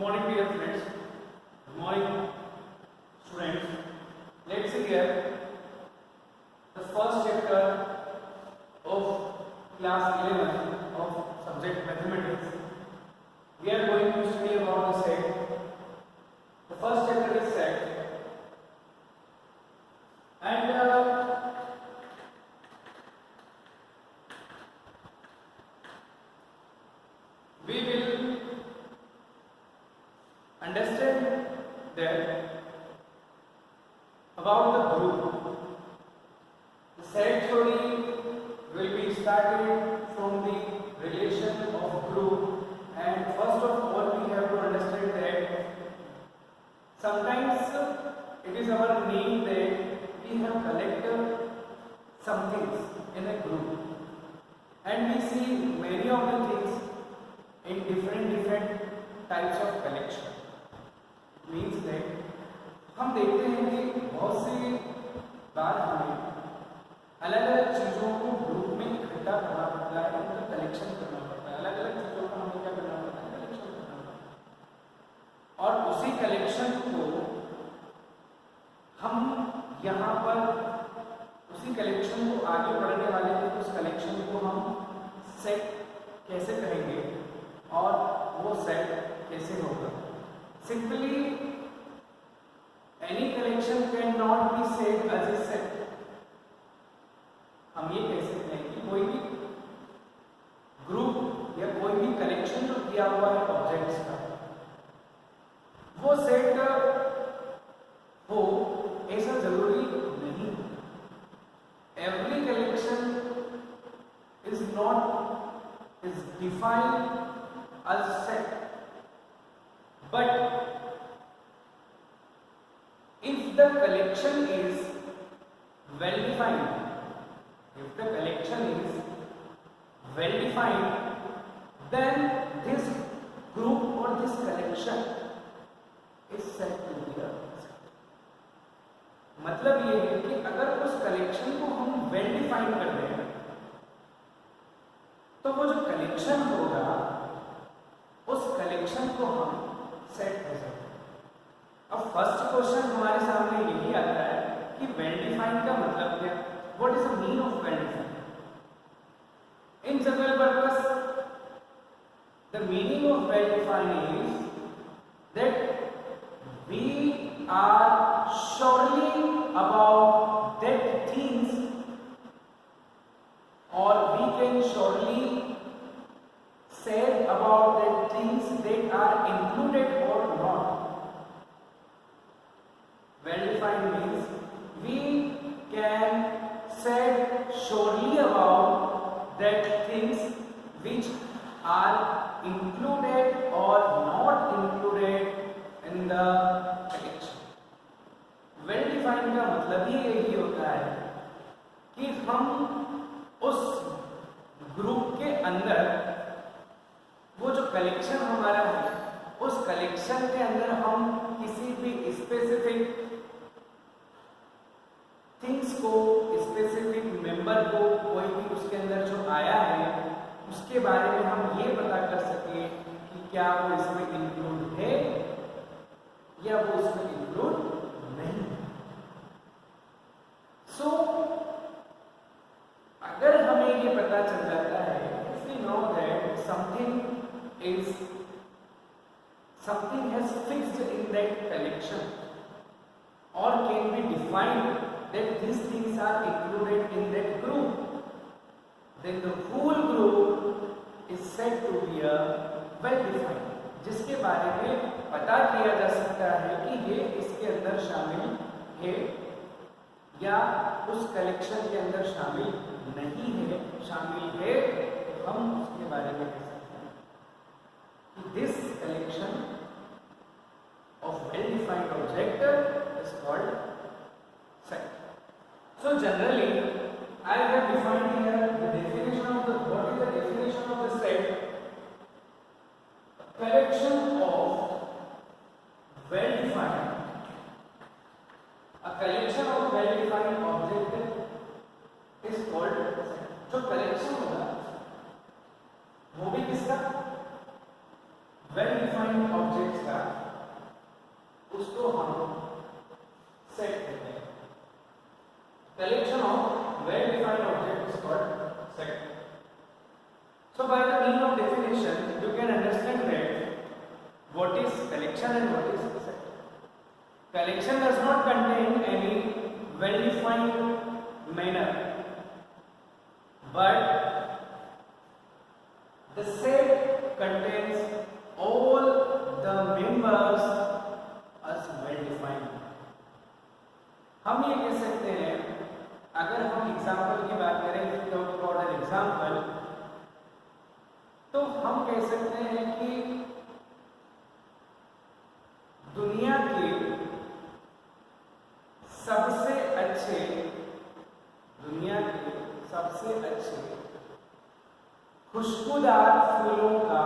morning dear friends, good morning students. Let's see here the first chapter of class 11 of subject mathematics. We are going to study about the set. The first chapter is set, and we will understand that about the group. The set theory will be started from the relation of group, and first of all we have to understand that sometimes it is our need that we have collected some things in a group, and we see many of the things in different types of collection. Means that हम देखते हैं कि बहुत सी बार हमें अलग अलग चीज़ों को ग्रुप में इकट्ठा करना पड़ता है, उनका कलेक्शन करना पड़ता है। अलग अलग चीज़ों का हमें क्या करना पड़ता है, कलेक्शन करना पड़ता है, और उसी कलेक्शन को हम यहाँ पर उसी कलेक्शन को आगे बढ़ने वाले थे, उस कलेक्शन को हम सेट कैसे करेंगे और वो सेट कैसे होगा। Simply any collection can not be said as a set. हम ये कह सकते हैं कि कोई भी ग्रुप या कोई भी कलेक्शन जो किया हुआ है ऑब्जेक्ट्स का, वो सेट हो ऐसा जरूरी नहीं। Every collection is not is defined as set, but if the collection is well defined, then this group or this collection is set to be a set. मतलब ये है कि अगर उस कलेक्शन को हम well define कर दें तो वो जो कलेक्शन होगा उस कलेक्शन को हम सेट कर सकते हैं। अब फर्स्ट क्वेश्चन हमारे सामने यही आता है कि वेल डिफाइंड का मतलब क्या, what is the mean of well defined. In general purpose the meaning of well defined is that we are surely about that things, और we can surely said about the things that are included or not. Well defined means we can say surely about that things which are included or not included in the collection. Well defined का मतलब ही यही होता है कि हम उस group के अंदर वो जो कलेक्शन हमारा है, उस कलेक्शन के अंदर हम किसी भी स्पेसिफिक थिंग्स को, स्पेसिफिक मेंबर को, कोई भी उसके अंदर जो आया है उसके बारे में हम ये पता कर सके कि क्या वो इसमें इंक्लूड है या वो इसमें इंक्लूड नहीं है। सो अगर हमें ये पता चल जाता है, if we know that something has fixed in that collection or can be defined that these things are included in that group, then the whole group is said to be a well defined, जिसके बारे में पता किया जा सकता है कि ये इसके अंदर शामिल है या उस कलेक्शन के अंदर शामिल नहीं है। शामिल है तो हम उसके बारे में कह सकते हैं कि this collection of well-defined object is called set. So generally, I have defined here the definition of the, what is the definition of the set? Collection of well-defined, a collection of well-defined object is called set. जो collection होगा वो भी Second. So by the means of definition, you can understand that what is collection and what is set. Collection does not contain any well-defined manner, but the set contains all the members as well-defined. हम ये कह सकते हैं, अगर हम example की बात करें, टॉक अबाउट एन एग्जाम्पल, तो हम कह सकते हैं कि दुनिया के सबसे अच्छे खुशबूदार फूलों का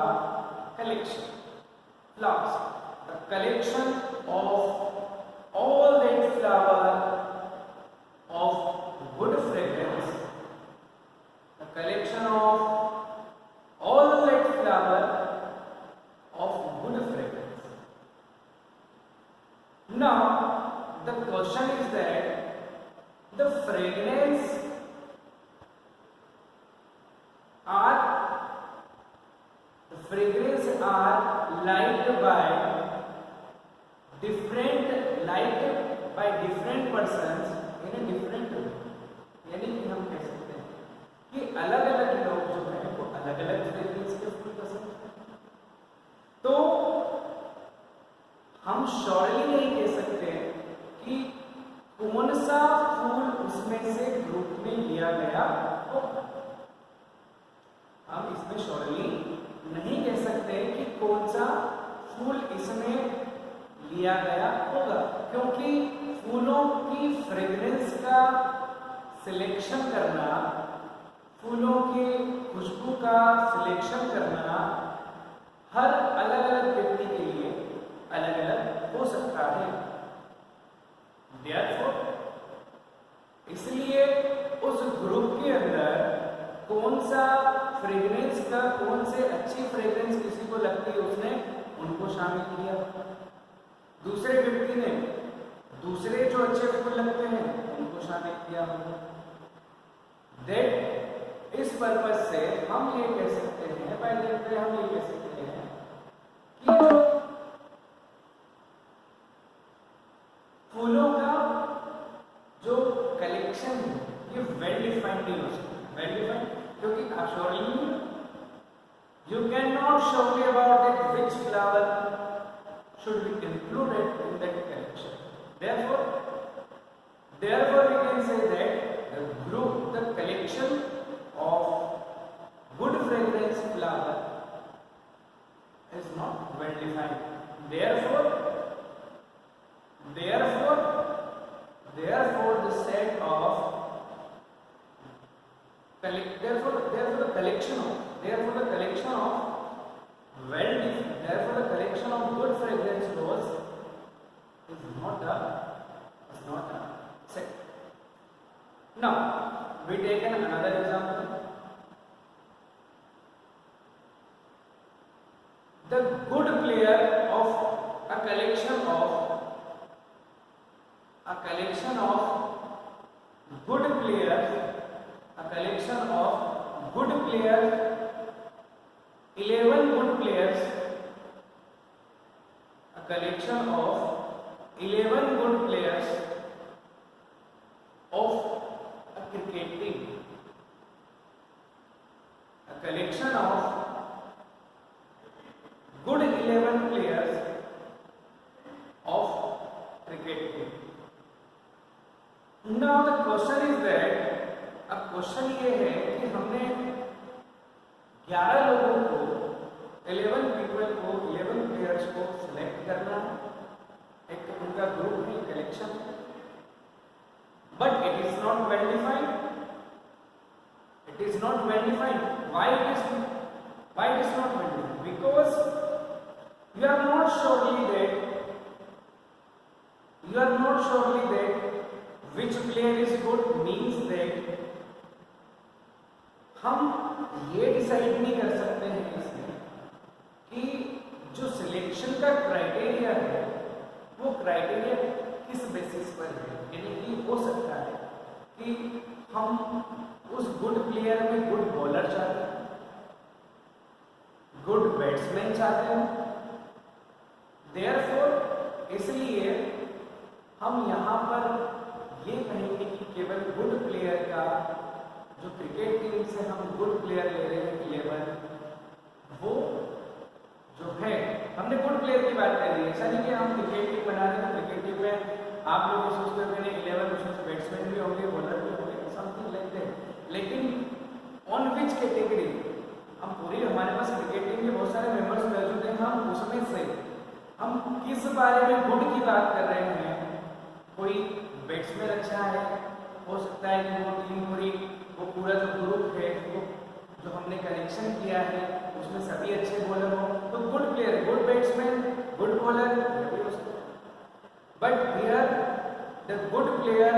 collection, flowers, the collection of all that flower of good fragrance, the collection of all that flower of good fragrance. Now the question is that the fragrance are liked by different persons in a different way. यानी कि हम कह सकते हैं कि अलग अलग लोग जो है वो अलग अलग फ्रेग्रेंस के फूल पसंद हैं। तो हम श्योरली नहीं कह सकते कि कौन सा फूल उसमें से ग्रुप में लिया गया हो। हम इसमें श्योरली नहीं कह सकते कि कौन सा फूल इसमें लिया गया होगा, क्योंकि फूलों की फ्रेग्रेंस का सिलेक्शन करना, फूलों की खुशबू का सिलेक्शन करना हर अलग अलग व्यक्ति के लिए अलग अलग हो सकता है। Therefore, इसलिए उस ग्रुप के अंदर कौन सा फ्रेग्रेंस का, कौन से अच्छी फ्रेग्रेंस किसी को लगती है, उसने उनको शामिल किया। दूसरे व्यक्ति ने दूसरे जो अच्छे फूल लगते हैं उनको शामिल किया होगा। दैट इस पर्पज से हम ये कह सकते हैं, पहले हम ये कह सकते हैं कि जो फूलों का जो कलेक्शन है ये वेल डिफाइंड नहीं हो सकता। वेल डिफाइंड क्योंकि आप surely you can not show about that which flower should be included in that collection. Therefore we can say that the collection of good fragrance flower is not well defined. Therefore the set of therefore the collection of therefore the collection of good fragrance rose is not a set. Now we take another example. The good player of a collection of good players, 11 good players, a collection of 11 good players of a cricket team, a collection of good 11 players of cricket team. Now the question is that, अब question ये है कि हमने 11 लोगों को 11 players को select करना है, एक उनका ग्रुप है, collection, but it is not well defined. Why it is not well defined? Because you are not surely that which player is good means that हम ये डिसाइड नहीं कर सकते हैं इसमें कि जो सिलेक्शन का क्राइटेरिया है वो क्राइटेरिया किस बेसिस पर है। यानी कि हो सकता है कि हम उस गुड प्लेयर में गुड गुड बैट्समैन चाहते हैं। देयरफॉर इसलिए हम यहाँ पर ये कहेंगे कि केवल गुड प्लेयर का, जो क्रिकेट टीम से हम गुड प्लेयर ले रहे हैं 11, वो जो है, हमने गुड प्लेयर की बात कर रही है। ऐसा नहीं कि हम क्रिकेट टीम बना रहे हैं, क्रिकेट टीम में आप लोग सोचते हो मैंने 11 उसमें बैट्समैन भी होंगे, बॉलर भी होंगे, समथिंग लाइक दैट। लेकिन ऑन विच कैटेगरी, हम पूरी, हमारे पास क्रिकेट टीम के बहुत सारे मेंबर्स मौजूद हैं, हम उसमें से हम किस बारे में गुड की बात कर रहे हैं। कोई बैट्समैन अच्छा है, हो सकता है कि वो टीम पूरी, वो पूरा जो ग्रुप है, वो जो हमने कनेक्शन किया है उसमें सभी अच्छे बॉलर हो, तो good player, good batsman, good bowler भी हो सकता है। But here the good player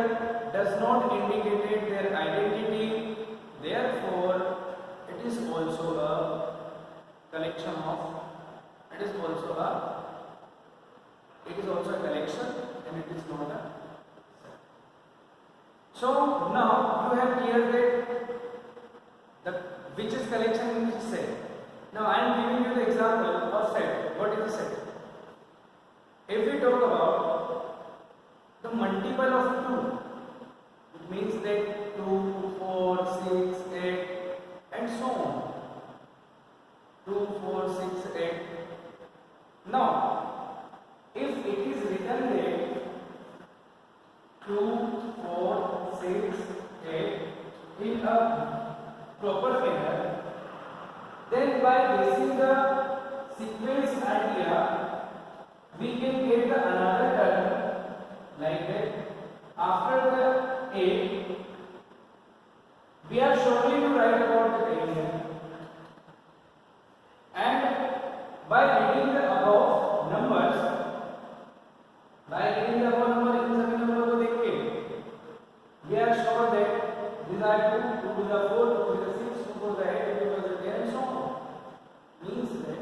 does not indicate their identity, therefore it is also a collection of, it is also a collection and it is not a set. So now you have cleared that which is collection and which is set. Now I am giving you the example of set. What is a set? If we talk about the multiple of 2, it means that 2, 4, 6, 8 and so on. 2, 4, 6, 8. Now if it is written that 2, 4, 6, 8 in a proper manner, then by basing the sequence idea, we can get the another term like that. After the 8, we are surely to write about the area, and by reading the above numbers, इन सभी नंबरों को देख के we are sure that these are 2, 2 to the 4, 2 to the 6, 2 to the 8, 2 to the 10 and so on. Means that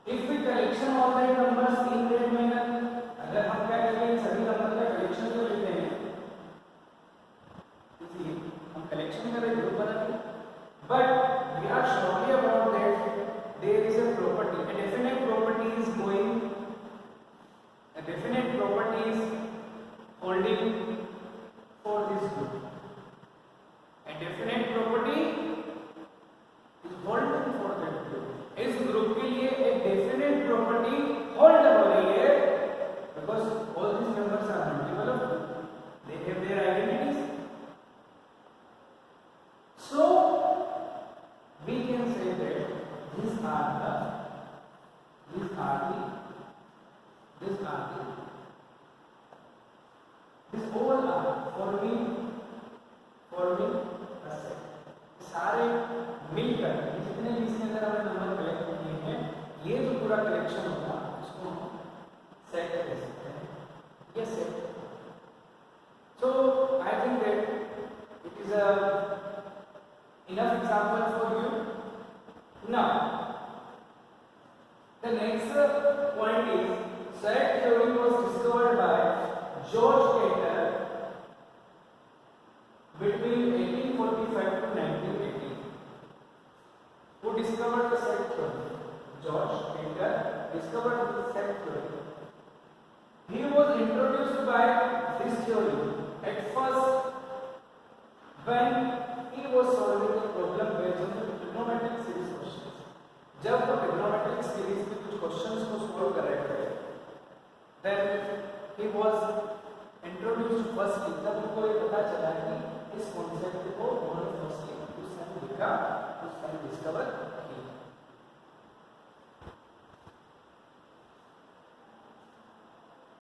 if we collection all the numbers in that manner, अगर हम क्या करें इन सभी नंबर का कलेक्शन जो लेते हैं, इसलिए हम कलेक्शन करें, ग्रुप बनाएंगे, but we are surely about that there is a property, a definite property is going, a definite property is holding for this group. A definite property is holding for that group. इस group के लिए एक definite property hold हो रही है because all these members are multiple of 2. They have their identities. So we can say that these are the these all are forming a set. सारे मिलकर जितने भी इसके अंदर हमने नंबर कलेक्ट किए हैं, ये जो पूरा कलेक्शन होगा इसको हम सेट कह सकते हैं, ये set. So I think that it is a enough example for you. Now the next point is set theory was discovered by George Cantor between 1845 to 1918. Who discovered the set theory? George Cantor discovered the set theory. He was introduced by this theory at first when he was solving the problem based on the trigonometric series questions. जब वो trigonometric series में कुछ questions को solve कर रहे थे, then he was introduced firstly, तब उनको ये पता चला कि इस concept को उन्होंने firstly उस time देखा, उस time discover